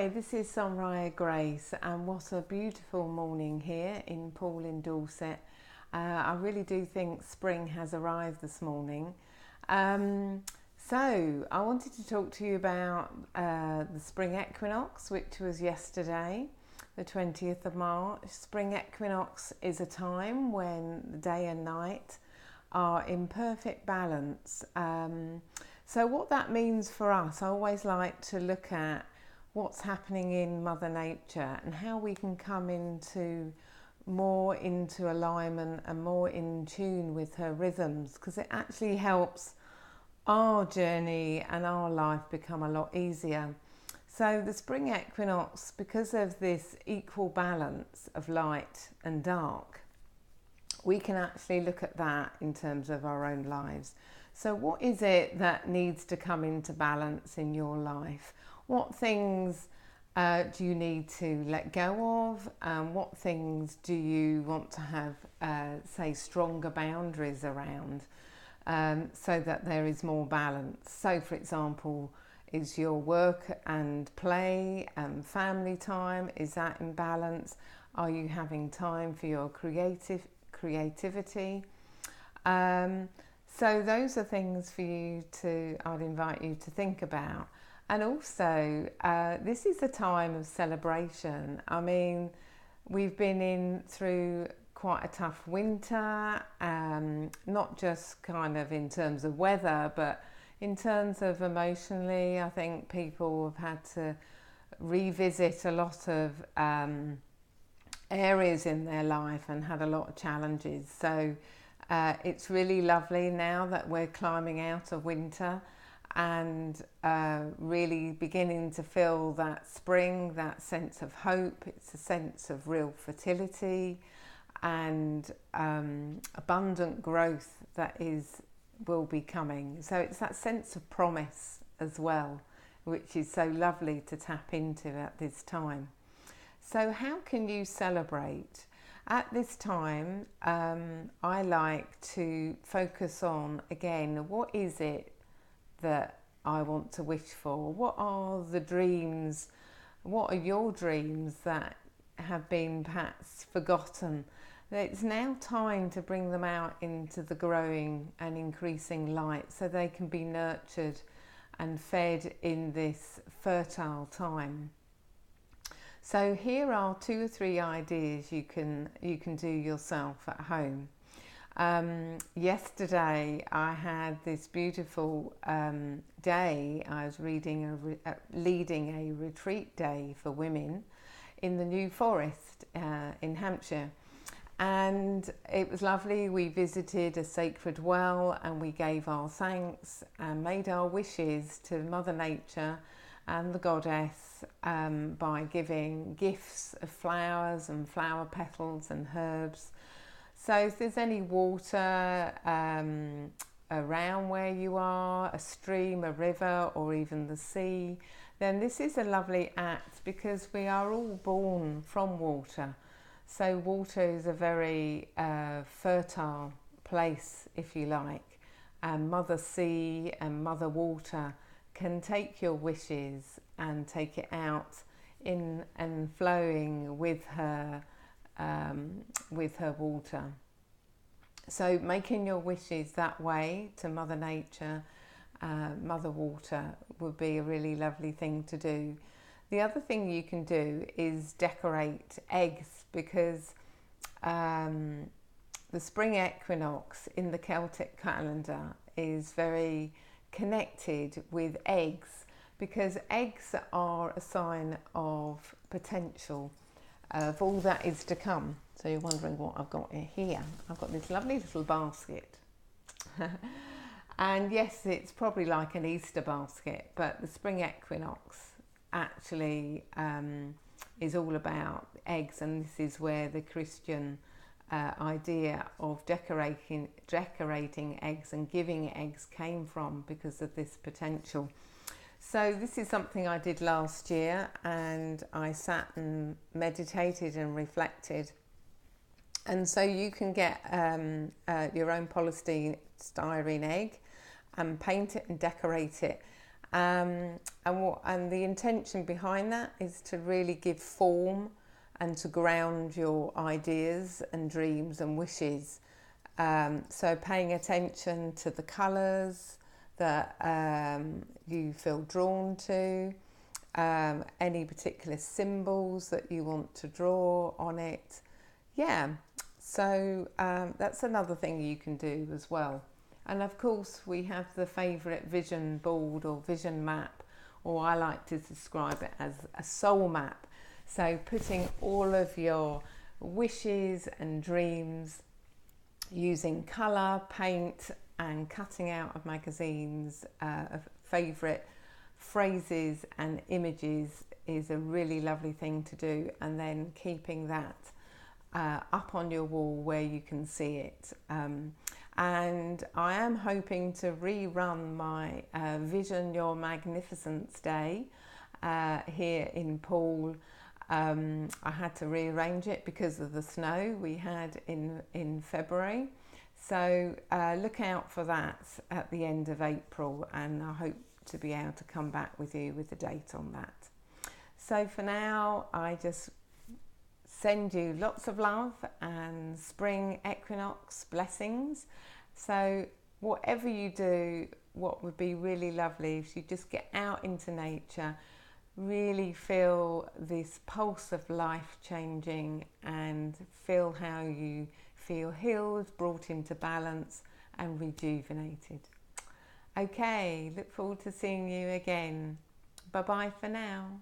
Hi, this is Sunrise Grace, and what a beautiful morning here in Poole in Dorset. I really do think spring has arrived this morning. So I wanted to talk to you about the Spring Equinox, which was yesterday, the 20th of March. Spring Equinox is a time when the day and night are in perfect balance. So what that means for us, I always like to look at what's happening in Mother Nature and how we can come more into alignment and more in tune with her rhythms, because it actually helps our journey and our life become a lot easier. So the spring equinox, because of this equal balance of light and dark, we can actually look at that in terms of our own lives. So what is it that needs to come into balance in your life? What things do you need to let go of? What things do you want to have, say, stronger boundaries around, so that there is more balance? So, for example, is your work and play and family time, is that in balance? Are you having time for your creativity? So those are things for you I'd invite you to think about. And also, this is a time of celebration. I mean, we've been through quite a tough winter, not just kind of in terms of weather, but in terms of emotionally. I think people have had to revisit a lot of areas in their life and had a lot of challenges. So it's really lovely now that we're climbing out of winter and really beginning to feel that spring, that sense of hope. It's a sense of real fertility and abundant growth that will be coming. So it's that sense of promise as well, which is so lovely to tap into at this time. So how can you celebrate? At this time, I like to focus on, again, what is it that I want to wish for? What are the dreams? What are your dreams that have been perhaps forgotten? It's now time to bring them out into the growing and increasing light so they can be nurtured and fed in this fertile time. So here are 2 or 3 ideas you can do yourself at home. Yesterday I had this beautiful day. I was leading a retreat day for women in the New Forest in Hampshire, and it was lovely. We visited a sacred well and we gave our thanks and made our wishes to Mother Nature and the goddess by giving gifts of flowers and flower petals and herbs. So if there's any water around where you are, a stream, a river, or even the sea, then this is a lovely act, because we are all born from water. So water is a very fertile place, if you like, and Mother Sea and Mother Water can take your wishes and take it out in and flowing with her water. So making your wishes that way to Mother Nature, Mother Water, would be a really lovely thing to do. The other thing you can do is decorate eggs, because the spring equinox in the Celtic calendar is very connected with eggs, because eggs are a sign of potential, of all that is to come. So you're wondering what I've got here. I've got this lovely little basket. And yes, it's probably like an Easter basket, but the spring equinox actually is all about eggs, and this is where the Christian idea of decorating eggs and giving eggs came from, because of this potential. So this is something I did last year, and I sat and meditated and reflected. And so you can get your own polystyrene egg and paint it and decorate it, And the intention behind that is to really give form and to ground your ideas and dreams and wishes. So paying attention to the colours that you feel drawn to, any particular symbols that you want to draw on it. Yeah, so that's another thing you can do as well. And of course we have the favourite vision board or vision map, or I like to describe it as a soul map. So putting all of your wishes and dreams using colour, paint and cutting out of magazines of favourite phrases and images is a really lovely thing to do, and then keeping that up on your wall where you can see it. And I am hoping to rerun my Vision Your Magnificence Day here in Poole. I had to rearrange it because of the snow we had in February. So look out for that at the end of April, and I hope to be able to come back with you with a date on that. So for now, I just send you lots of love and spring equinox blessings. So whatever you do, what would be really lovely if you just get out into nature, really feel this pulse of life changing and feel how you feel healed, brought into balance and rejuvenated. Okay, look forward to seeing you again. Bye bye for now.